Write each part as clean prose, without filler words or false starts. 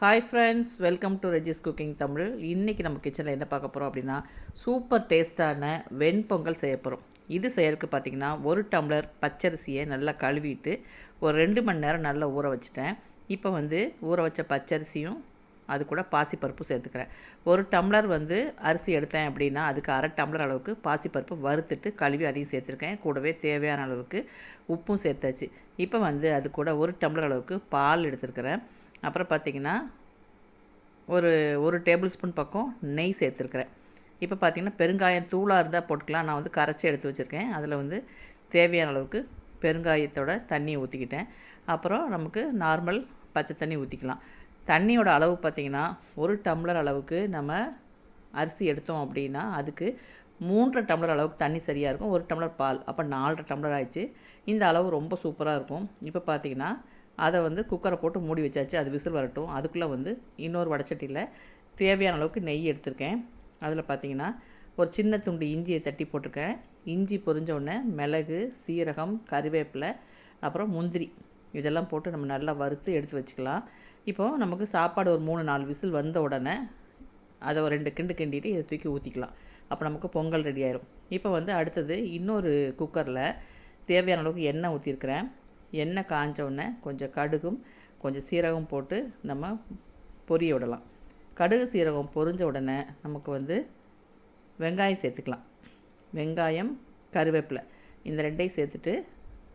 Hi friends, welcome to Regis cooking Tamil. இன்றைக்கி நம்ம கிச்சனில் என்ன பார்க்க போகிறோம் அப்படின்னா, சூப்பர் டேஸ்ட்டான வெண்பொங்கல் செய்ய போகிறோம். இது செய்யறதுக்கு பார்த்திங்கன்னா 1 டம்ளர் பச்சரிசியை நல்லா கழுவிட்டு ஒரு 2 மணி நேரம் நல்லா ஊற வச்சுட்டேன். இப்போ ஊற வச்ச பச்சரிசியும் அது கூட பாசிப்பருப்பு சேர்த்துக்கிறேன். 1 டம்ளர் அரிசி எடுத்தேன் அப்படின்னா அதுக்கு 1/2 டம்ளர் அளவுக்கு பாசிப்பருப்பு வறுத்துட்டு கழுவி அதையும் சேர்த்துருக்கேன். கூடவே தேவையான அளவுக்கு உப்பும் சேர்த்தாச்சு. இப்போ அது கூட 1 டம்ளர் அளவுக்கு பால் எடுத்துருக்கிறேன். அப்புறம் பார்த்திங்கன்னா ஒரு டேபிள் ஸ்பூன் பக்கம் நெய் சேர்த்துருக்குறேன். இப்போ பார்த்திங்கன்னா பெருங்காயம் தூளாக இருந்தால் போட்டுக்கலாம். நான் கரைச்சி எடுத்து வச்சுருக்கேன். அதில் தேவையான அளவுக்கு பெருங்காயத்தோட தண்ணி ஊற்றிக்கிட்டேன். அப்புறம் நமக்கு நார்மல் பச்சை தண்ணி ஊற்றிக்கலாம். தண்ணியோட அளவு பார்த்திங்கன்னா 1 டம்ளர் அளவுக்கு நம்ம அரிசி எடுத்தோம் அப்படின்னா அதுக்கு 3 டம்ளர் அளவுக்கு தண்ணி சரியாக இருக்கும். 1 டம்ளர் பால், அப்போ 4 டம்ளர் ஆயிடுச்சு. இந்த அளவு ரொம்ப சூப்பராக இருக்கும். இப்போ பார்த்திங்கன்னா அதை குக்கரை போட்டு மூடி வச்சாச்சு. அது விசில் வரட்டும். அதுக்குள்ளே இன்னொரு வடச்சட்டியில் தேவையான அளவுக்கு நெய் எடுத்திருக்கேன். அதில் பார்த்திங்கன்னா ஒரு சின்ன துண்டு இஞ்சியை தட்டி போட்டிருக்கேன். இஞ்சி பொரிஞ்ச உடனே மிளகு, சீரகம், கறிவேப்பிலை, அப்புறம் முந்திரி இதெல்லாம் போட்டு நம்ம நல்லா வறுத்து எடுத்து வச்சுக்கலாம். இப்போது நமக்கு சாப்பாடு ஒரு 3-4 விசில் வந்த உடனே அதை ஒரு 2 கிண்டு கிண்டிட்டு இதை தூக்கி ஊற்றிக்கலாம். அப்போ நமக்கு பொங்கல் ரெடி ஆயிரும். இப்போ அடுத்தது இன்னொரு குக்கரில் தேவையான அளவுக்கு எண்ணெய் ஊற்றிருக்கிறேன். எண்ணெய் காஞ்ச உடனே கொஞ்சம் கடுகும் கொஞ்சம் சீரகம் போட்டு நம்ம பொரிய விடலாம். கடுகு சீரகம் பொரிஞ்ச உடனே நமக்கு வெங்காயம் சேர்த்துக்கலாம். வெங்காயம், கருவேப்பிலை இந்த 2ஐயும் சேர்த்துட்டு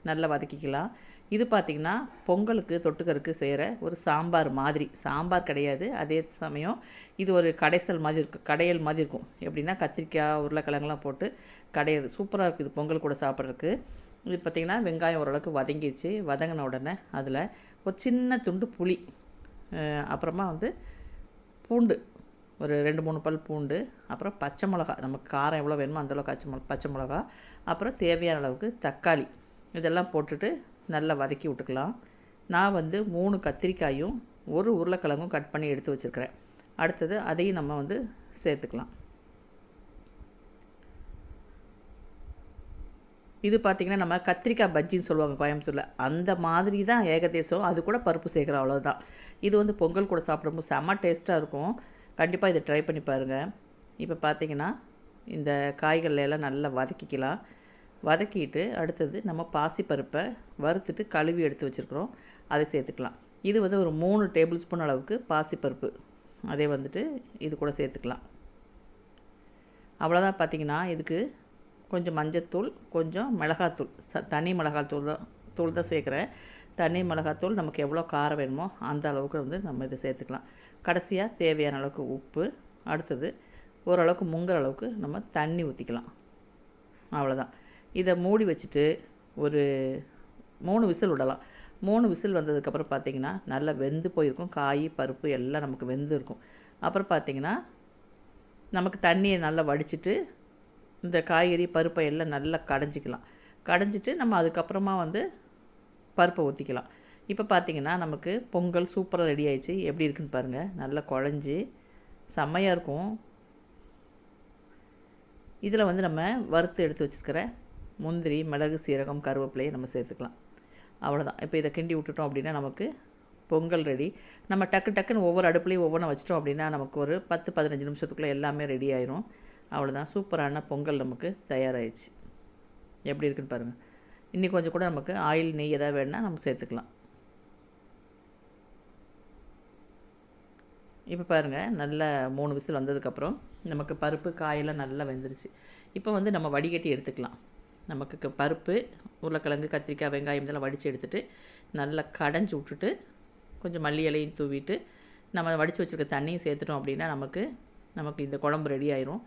நல்லா வதக்கிக்கலாம். இது பார்த்திங்கன்னா பொங்கலுக்கு தொட்டுக்கருக்கு செய்கிற ஒரு சாம்பார் மாதிரி. சாம்பார் கிடையாது, அதே சமயம் இது ஒரு கடையல் மாதிரி இருக்கும். எப்படின்னா கத்திரிக்காய், உருளைக்கிழங்குலாம் போட்டு கடையாது சூப்பராக இருக்குது இது பொங்கல் கூட சாப்பிட்றதுக்கு. இது பார்த்திங்கன்னா வெங்காயம் ஓரளவுக்கு வதங்கிடுச்சு. வதங்கின உடனே அதில் ஒரு சின்ன துண்டு புளி, அப்புறமா பூண்டு ஒரு 2-3 பல் பூண்டு, அப்புறம் பச்சை மிளகா, நமக்கு காரம் எவ்வளோ வேணுமோ அந்தளவுக்கு பச்சை மிளகா, அப்புறம் தேவையான அளவுக்கு தக்காளி இதெல்லாம் போட்டுட்டு நல்லா வதக்கி விட்டுக்கலாம். நான் 3 கத்திரிக்காயும் 1 உருளைக்கிழங்கும் கட் பண்ணி எடுத்து வச்சுருக்கிறேன். அடுத்தது அதையும் நம்ம சேர்த்துக்கலாம். இது பார்த்திங்கன்னா நம்ம கத்திரிக்காய் பஜ்ஜின்னு சொல்லுவாங்க கோயம்புத்தூரில், அந்த மாதிரி தான் ஏகதேசம். அது கூட பருப்பு சேர்க்குறோம், அவ்வளோதான். இது பொங்கல் கூட சாப்பிடும்போது செம்ம டேஸ்ட்டாக இருக்கும். கண்டிப்பாக இதை ட்ரை பண்ணி பாருங்கள். இப்போ பார்த்திங்கன்னா இந்த காய்கள்ல எல்லாம் நல்லா வதக்கிக்கலாம். வதக்கிட்டு அடுத்தது நம்ம பாசிப்பருப்பை வறுத்துட்டு கழுவி எடுத்து வச்சுருக்குறோம், அதை சேர்த்துக்கலாம். இது ஒரு 3 டேபிள் ஸ்பூன் அளவுக்கு பாசிப்பருப்பு, அதே இது கூட சேர்த்துக்கலாம். அவ்வளோதான். பார்த்திங்கன்னா இதுக்கு கொஞ்சம் மஞ்சத்தூள், கொஞ்சம் மிளகாத்தூள், தனி மிளகாத்தூள் தான் சேர்க்குறேன். தனி மிளகாத்தூள் நமக்கு எவ்வளோ காரம் வேணுமோ அந்த அளவுக்கு நம்ம இதை சேர்த்துக்கலாம். கடைசியாக தேவையான அளவுக்கு உப்பு, அடுத்தது ஓரளவுக்கு முங்குற அளவுக்கு நம்ம தண்ணி ஊற்றிக்கலாம். அவ்வளோதான். இதை மூடி வச்சுட்டு ஒரு 3 விசில் விடலாம். 3 விசில் வந்ததுக்கப்புறம் பார்த்திங்கன்னா நல்லா வெந்து போயிருக்கும். காய், பருப்பு எல்லாம் நமக்கு வெந்து இருக்கும். அப்புறம் பார்த்திங்கன்னா நமக்கு தண்ணியை நல்லா வடிச்சிட்டு இந்த காய்கறி பருப்பை எல்லாம் நல்லா கடைஞ்சிக்கலாம். கடைஞ்சிட்டு நம்ம அதுக்கப்புறமா பருப்பை ஊற்றிக்கலாம். இப்போ பார்த்திங்கன்னா நமக்கு பொங்கல் சூப்பராக ரெடி ஆயிடுச்சு. எப்படி இருக்குன்னு பாருங்கள். நல்லா குழஞ்சி செம்மையாக இருக்கும். இதில் நம்ம வறுத்து எடுத்து வச்சுருக்கிற முந்திரி, மிளகு, சீரகம், கருவேப்பிலையை நம்ம சேர்த்துக்கலாம். அவ்வளோதான். இப்போ இதை கிண்டி விட்டுட்டோம் அப்படின்னா நமக்கு பொங்கல் ரெடி. நம்ம டக்குன்னு ஒவ்வொரு அடுப்புலையும் ஒவ்வொன்றும் வச்சிட்டோம் அப்படின்னா நமக்கு ஒரு 10-15 நிமிஷத்துக்குள்ளே எல்லாமே ரெடி ஆயிரும். அவ்வளோதான். சூப்பரான பொங்கல் நமக்கு தயாராகிடுச்சு. எப்படி இருக்குன்னு பாருங்கள். இன்னி கொஞ்சம் கூட நமக்கு ஆயில், நெய் எதாவது வேணுன்னா நம்ம சேர்த்துக்கலாம். இப்போ பாருங்கள், நல்லா 3 விசில் வந்ததுக்கப்புறம் நமக்கு பருப்பு, காயெல்லாம் நல்லா வெந்துருச்சு. இப்போ நம்ம வடிகட்டி எடுத்துக்கலாம். நமக்கு பருப்பு, உருளைக்கிழங்கு, கத்திரிக்காய், வெங்காயம் இதெல்லாம் வடித்து எடுத்துகிட்டு நல்லா கடைஞ்சி விட்டுட்டு கொஞ்சம் மல்லி இலையும் தூவிட்டு நம்ம வடித்து வச்சுருக்க தண்ணியும் சேர்த்துட்டோம் அப்படின்னா நமக்கு இந்த குழம்பு ரெடி ஆயிரும்.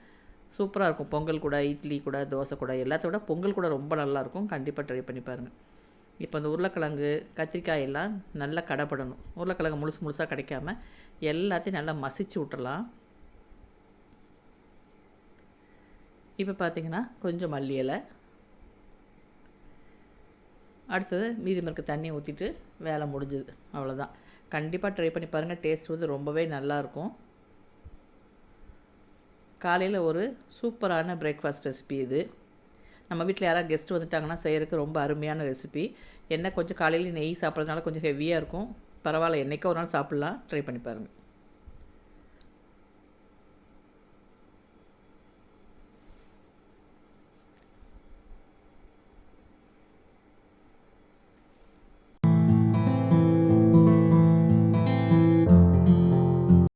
சூப்பராக இருக்கும். பொங்கல் கூட, இட்லி கூட, தோசை கூட, எல்லாத்த விட பொங்கல் கூட ரொம்ப நல்லாயிருக்கும். கண்டிப்பாக ட்ரை பண்ணி பாருங்கள். இப்போ இந்த உருளைக்கிழங்கு, கத்திரிக்காய் எல்லாம் நல்லா கடைப்படணும். உருளைக்கிழங்கு முழுசாக கிடைக்காம எல்லாத்தையும் நல்லா மசிச்சு விட்டுறலாம். இப்போ பார்த்திங்கன்னா கொஞ்சம் மல்லி இலை, அடுத்தது மீதி இருக்க தண்ணி ஊற்றிட்டு வேலை முடிஞ்சுது. அவ்வளோதான். கண்டிப்பாக ட்ரை பண்ணி பாருங்கள். டேஸ்ட் ரொம்பவே நல்லாயிருக்கும். காலையில் ஒரு சூப்பரான பிரேக்ஃபாஸ்ட் ரெசிபி இது. நம்ம வீட்டில் யாராவது கெஸ்ட் வந்துட்டாங்கன்னா செய்கிறதுக்கு ரொம்ப அருமையான ரெசிபி. என்ன கொஞ்சம் காலையில் நெய் சாப்பிட்றதுனால கொஞ்சம் ஹெவியாக இருக்கும். பரவாயில்ல, என்றைக்கோ ஒரு நாள் சாப்பிட்லாம். ட்ரை பண்ணி பாருங்கள்.